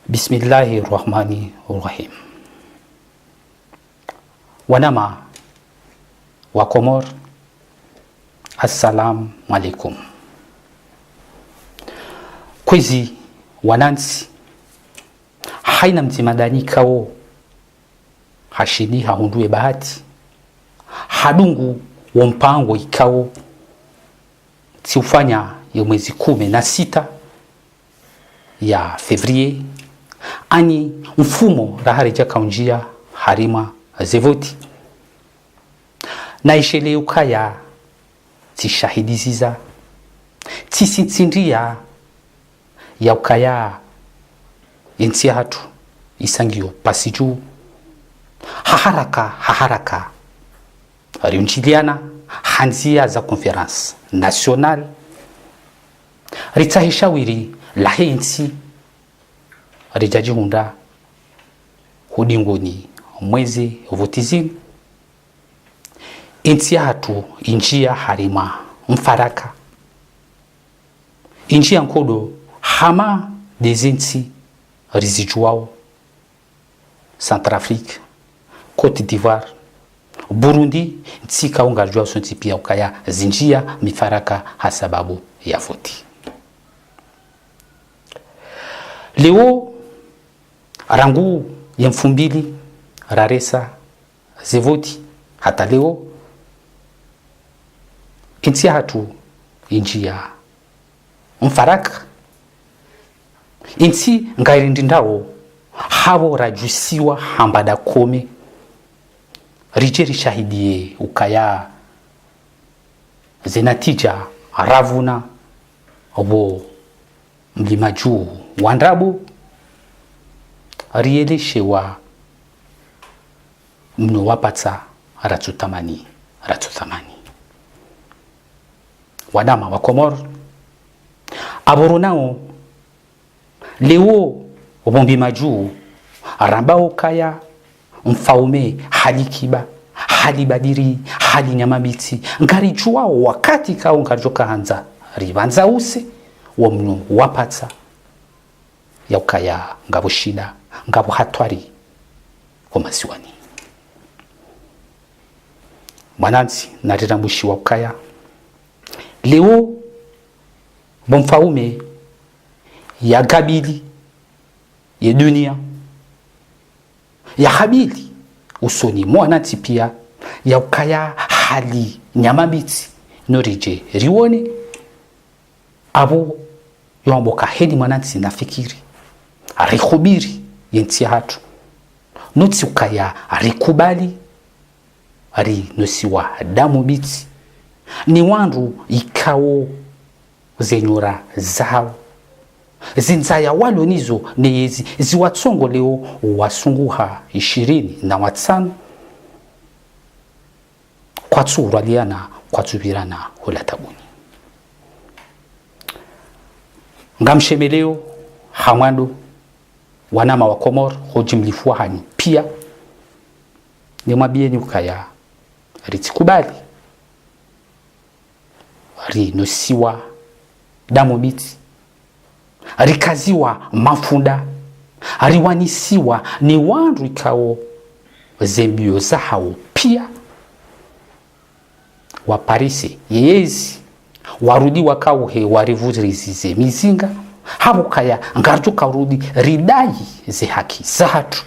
Bismillahirrahmanirrahim. Wanama wa Komor, assalamu alaikum. Kwezi wanansi haina mtimadani kao hashini hahundue bahati hadungu wa mpango ikao tiufanya ya mwezi 16 ya Fevrier ani mfumo raharija kaunjia harima zevoti na ishele ukaya tishahidiziza tisintsindia ya ukaya yentia hatu isangio pasiju haharaka riunjiliana hanzia za conference national ritahishawiri lahensi rijaji hunda hudingoni mwezi votizini intia hatu injia harima mfaraka injia nkodo hama dezinti rizijuao Centrafrique, Côte d'Ivoire, Burundi ntika ungajua sonti pia ukaya zinjia mifaraka hasababu ya voti. Leo rangu ya mfumbili raresa zevoti hata leo intia hatu injia mfaraka inti ngairindindao habo rajusiwa hambada kome rijeri shahidie ukaya zenatija ravuna obo mlima juu wandrabu rieleshewa mno wapata ratutamani wadama wa Komor aborunao leo obombi majuu arambao kaya mfaume halikiba halibadiri hali nyamabiti ngari juao wakati kao ngajoka hanza ribanza use wa mnu wapata ya ukaya ngabo shida ngabo hatwari kwa masiwani mwananzi narirambushi wa ukaya leo bomfaume ya gabili ya dunia ya habili usoni mwananzi pia ya ukaya hali nyamabiti norije riwone abo yomboka hedi mwananzi nafikiri arikubiri yentia hatu noti ukaya arikubali ari nosiwa damu biti ni wandu ikao zenyora zao zinzaya walo nizo neyezi ziwatsongo leo wasunguha 25 kwa tsuraliana kwa tubirana hulatabuni ngamshemeleo hamwando wanama wa Komor hojimlifua hani pia ni mabieni ukaya ritikubali rinosiwa damu biti rikaziwa mafunda riwanisiwa ni wandu ikao zembio zahao pia wa Paris yezi warudi wakao he warivurizize mizinga habukaya ngarjo karudi ridai ze haki zahatu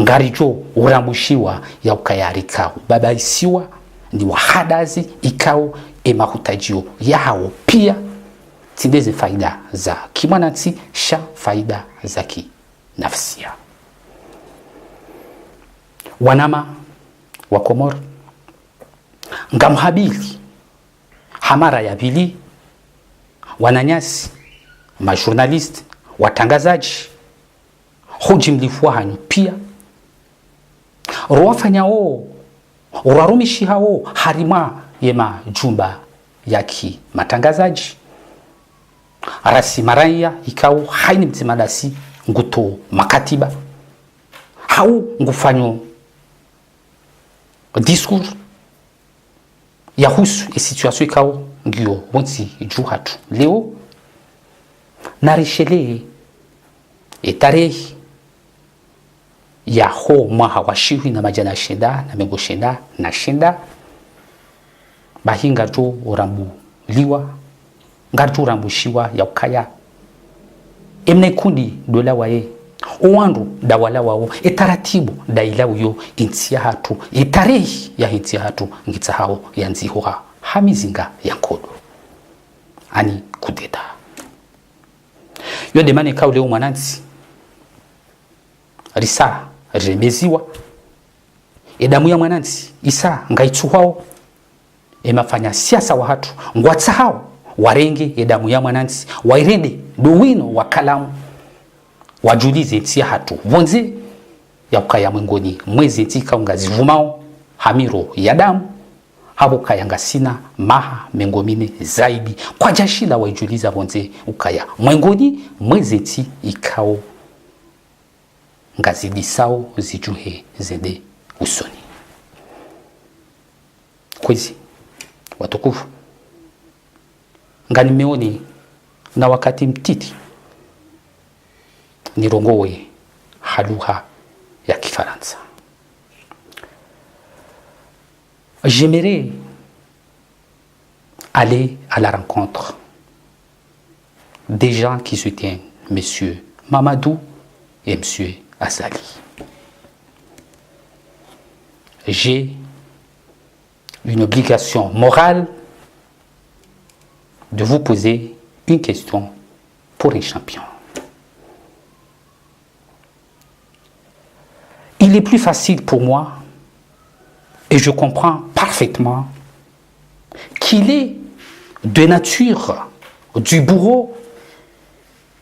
ngarijo urambushiwa ya ukaya rikao babaisiwa ni wahadazi ikao emahutajio yao pia tindeze faida za kimanati sha faida za kinafsia. Wanama wa Komor ngamhabili hamara ya bili wananyasi majournalist watangazaji hojimlifua hanyu pia ruwafanyao urarumishi hao harima yema jumba yaki matangazaji arasi maraya ikao haini mtimadasi nguto makatiba hau ngufanyo discours ya husu e situation ikao ngio wonti juu hatu leo narishele etare ya ho mwaha washiwi na majana shenda na mengo shenda na shenda bahinga tu urambu liwa ngartu urambu shiwa ya ukaya emne kundi dola wae uwandu dawala wao etaratibu daila uyo intia hatu etarehi ya intia hatu ngitsa hao ya nzihoha hamizinga ya nkodo ani kudeta yo demane kaule umwananzi risa remeziwa edamu ya mwananzi isa ngaitsuhao emafanya siasa wa hatu ngwatsa hao warenge edamu ya mwananzi wairende duwino wa kalamu wajulize tia hatu vonze ya ukaya mwengoni mwezi tika ungazivumao hamiro ya damu hapo kaya ngasina maha mengomine zaidi kwa jashila wajuliza vonze ukaya mwengoni mwezi ti ikao ngazidisao zijuhe zende usoni. Kwezi watukufu nganimeoni na wakati mtiti nirongowe haluha ya Kifaransa. J'aimerais aller à la rencontre des gens qui soutiennent Monsieur Mamadou et Monsieur Azali. J'ai une obligation morale de vous poser une question pour un champion. Il est plus facile pour moi, et je comprends parfaitement, qu'il est de nature du bourreau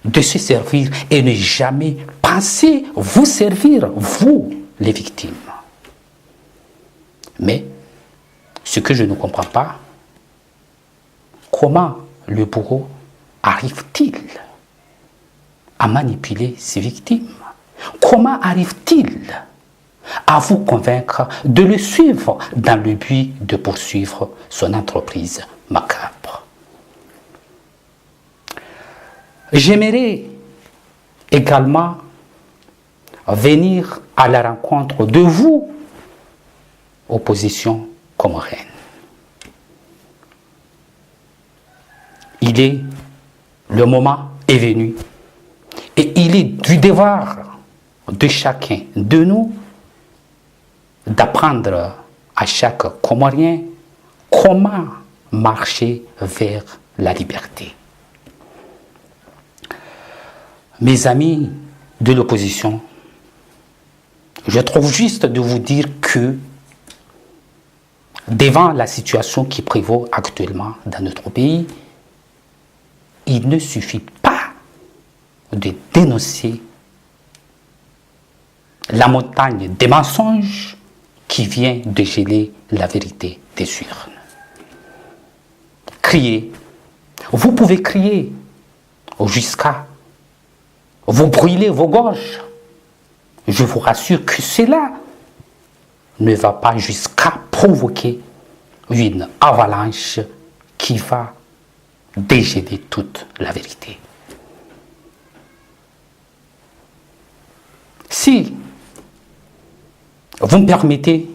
de se servir et ne jamais penser vous servir, vous, les victimes. Mais, ce que je ne comprends pas, comment le bourreau arrive-t-il à manipuler ses victimes? Comment arrive-t-il à vous convaincre de le suivre dans le but de poursuivre son entreprise macabre? J'aimerais également venir à la rencontre de vous, opposition comorienne. Le moment est venu et il est du devoir de chacun de nous d'apprendre à chaque Comorien comment marcher vers la liberté. Mes amis de l'opposition, je trouve juste de vous dire que devant la situation qui prévaut actuellement dans notre pays, il ne suffit pas de dénoncer la montagne des mensonges qui vient de geler la vérité des urnes. Criez. Vous pouvez crier jusqu'à vous brûler vos gorges. Je vous rassure que cela ne va pas jusqu'à provoquer une avalanche qui va dégeler toute la vérité. Si vous me permettez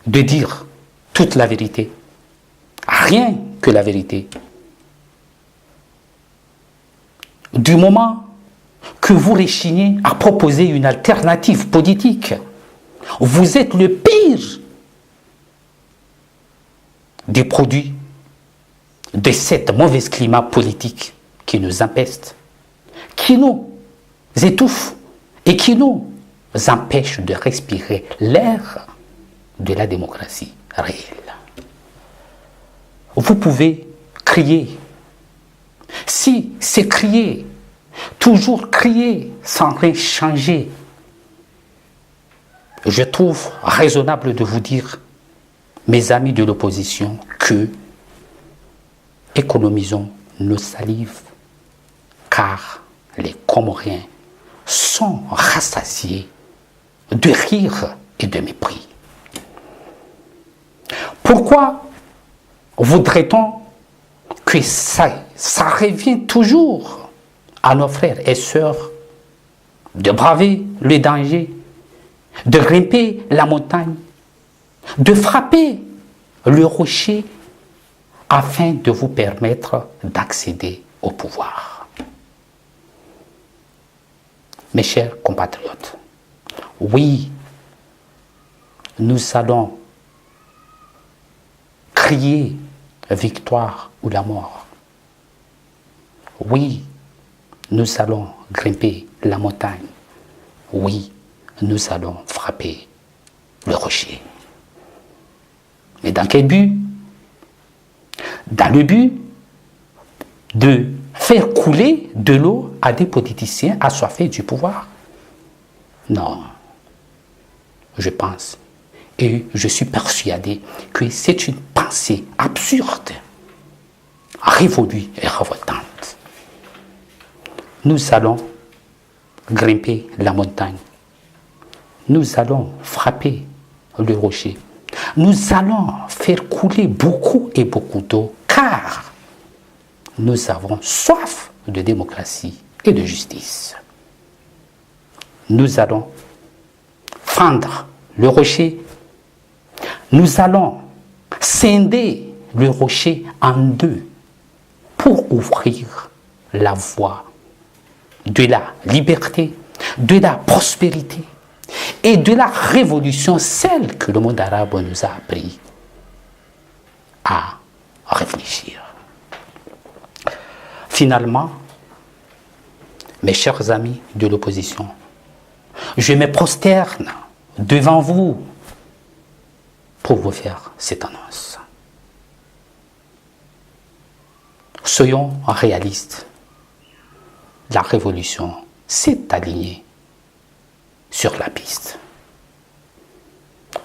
de dire toute la vérité, rien que la vérité, du moment que vous rechignez à proposer une alternative politique, vous êtes le pire des produits de cette mauvaise climat politique qui nous empeste, qui nous étouffe et qui nous empêche de respirer l'air de la démocratie réelle. Vous pouvez crier. Si c'est crier, toujours crier sans rien changer, je trouve raisonnable de vous dire, mes amis de l'opposition, que économisons nos salives, car les Comoriens sont rassasiés de rire et de mépris. Pourquoi voudrait-on que ça revienne toujours à nos frères et sœurs de braver le danger, de grimper la montagne, de frapper le rocher afin de vous permettre d'accéder au pouvoir. Mes chers compatriotes, oui, nous allons crier victoire ou la mort. Oui, nous allons grimper la montagne. Oui, nous allons frapper le rocher. Mais dans quel but? Dans le but de faire couler de l'eau à des politiciens assoiffés du pouvoir? Non. Je pense et je suis persuadé que c'est une pensée absurde, révolue et révoltante. Nous allons grimper la montagne. Nous allons frapper le rocher. Nous allons faire couler beaucoup et beaucoup d'eau, car nous avons soif de démocratie et de justice. Nous allons fendre le rocher. Nous allons scinder le rocher en deux pour ouvrir la voie de la liberté, de la prospérité et de la révolution, celle que le monde arabe nous a appris à réfléchir. Finalement, mes chers amis de l'opposition, je me prosterne devant vous pour vous faire cette annonce. Soyons réalistes. La révolution s'est alignée sur la piste.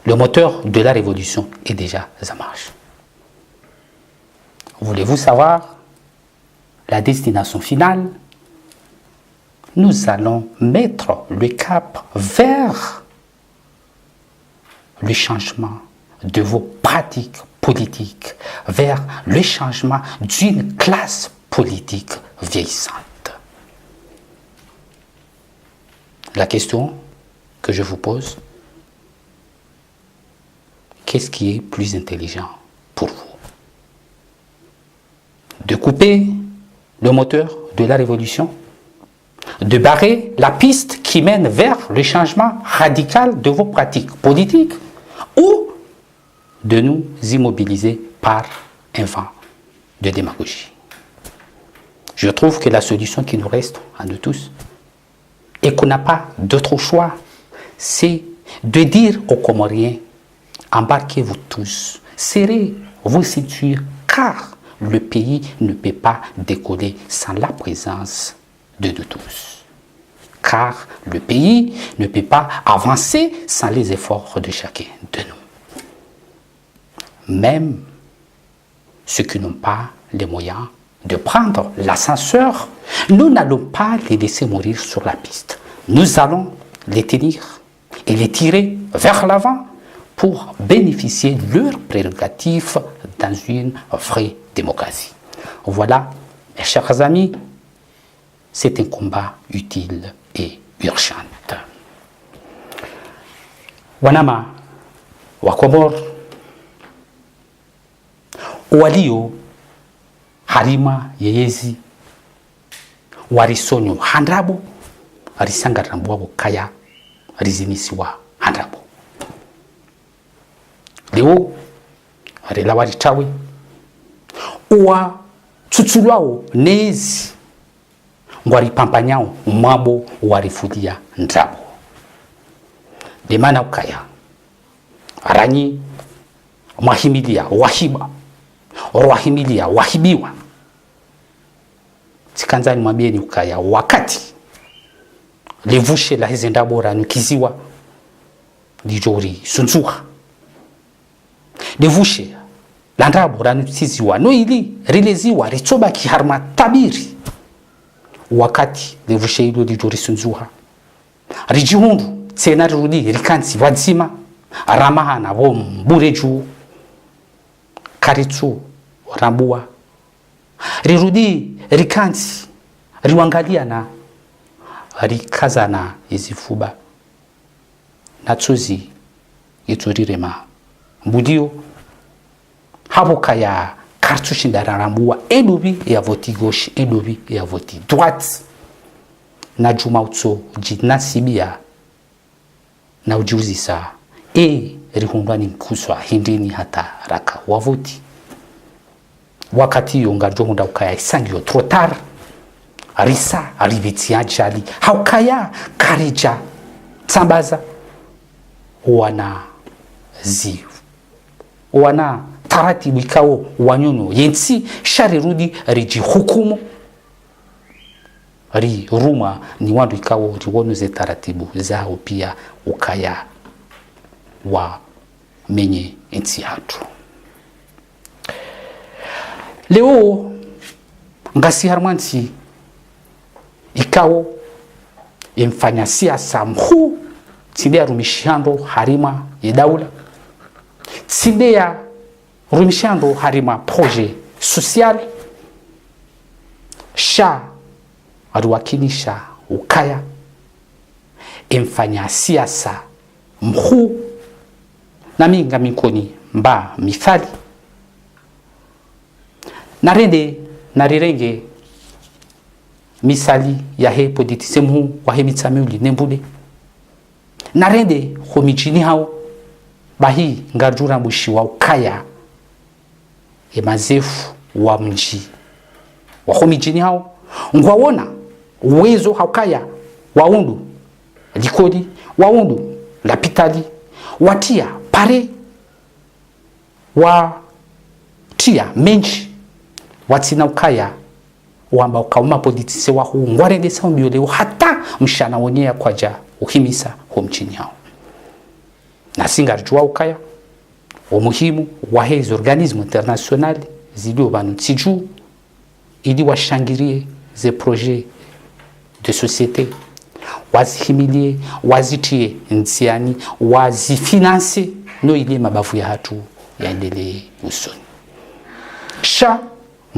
Le moteur de la révolution est déjà en marche. Voulez-vous savoir la destination finale? Nous allons mettre le cap vers le changement de vos pratiques politiques, vers le changement d'une classe politique vieillissante. La question que je vous pose, qu'est-ce qui est plus intelligent pour vous? De couper le moteur de la révolution, de barrer la piste qui mène vers le changement radical de vos pratiques politiques, ou de nous immobiliser par un vent de démagogie. Je trouve que la solution qui nous reste à nous tous, et qu'on n'a pas d'autre choix, c'est de dire aux Comoriens, embarquez-vous tous, serrez vos ceintures, car le pays ne peut pas décoller sans la présence de nous tous. Car le pays ne peut pas avancer sans les efforts de chacun de nous. Même ceux qui n'ont pas les moyens de prendre l'ascenseur, nous n'allons pas les laisser mourir sur la piste. Nous allons les tenir et les tirer vers l'avant pour bénéficier de leurs prérogatives dans une vraie démocratie. Voilà, mes chers amis, c'est un combat utile et urgent. Wanama, Wakomor, Walio, Harima, Yeyezi, Warisonyo, Handrabo, Arisangarambo, Kaya, Rizinisiwa, Handrabo. Leo, Relawari Chawi, Uwa, Tutsulwao, Nezi, Ngwari Pampanyao, Mabo, Warifudia, Ndrabo. Demana Ukaya, Arani, Mahimilia, Wahiba, Orwahimilia, Wahibiwa. Tikanzani Mabieni Ukaya, Wakati, Levushe la Hezendabora, Nukiziwa, Dijori, Sunzuha. Levushe, Landabora, Nukiziwa, Noili, Rileziwa, Ritsoba Kiharma Tabiri. Wakati, Levushe ilo Dijori Sunzuha. Rijihundu, Tsenari Rudi, Rikansi, Wadzima, Ramahana, Wom, Bureju, Karitsu, Rambua. Rirudi, Rikansi, Riwangaliana, rikazana izifuba natsuzi iturirema mbudio hapo kaya kartushi ndararambua endobi ya voti gauche endobi ya voti droite na jumautso jinasibia na ujuzisa rihundwani nkuswa hindini hata raka wavoti wakati yongarjo hunda ukaya isangio trop tard risa ariviti ajali haukaya karija tsambaza wana taratibu ikawo wanyonyo yensi shari rudi riji hukumu ri ruma ni wandu ikawo riwono ze taratibu zao pia ukaya wa menye ensi hatu leo ngasi harmansi ikawo imfanya siasa mkuu tsinde ya rumishando harima yedaula tsinde ya rumishando harima projet social sha aruwakilisha ukaya imfanya siasa mkuu na minga mikoni mba mithali narirenge misali ya he politise mhu wa he mitsamuli nembude narende homijini hao bahi ngarjura mwishi wa ukaya mazefu wa mji wa homijini hao ngwawona uwezo haukaya waundu likodi waundu lapitali watia pare watia menji watina ukaya wamba ukauma politise wa huu ngwarende sao mbioleo hata mshana wonyea kwa ja uhimisa homchini hao na singarjua ukaya umuhimu wa hizo organisme internationali zilio banu tiju ili washangirie ze projet de société wazihimilie wazitie ntiani wazifinanse no ile mabavu ya hatu yaendelee usoni sha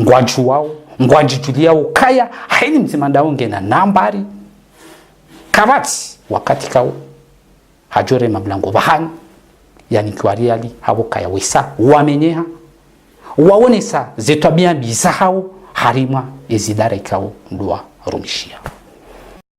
ngwaju wao ngwajitulia ukaya haini mzimandao ngena nambari kabati wakati kao hajore mablango bahani yani kwariali habo kaya wesa wamenyeha waonesa zetabia biza hao harima ezidara ikao ndwa rumishia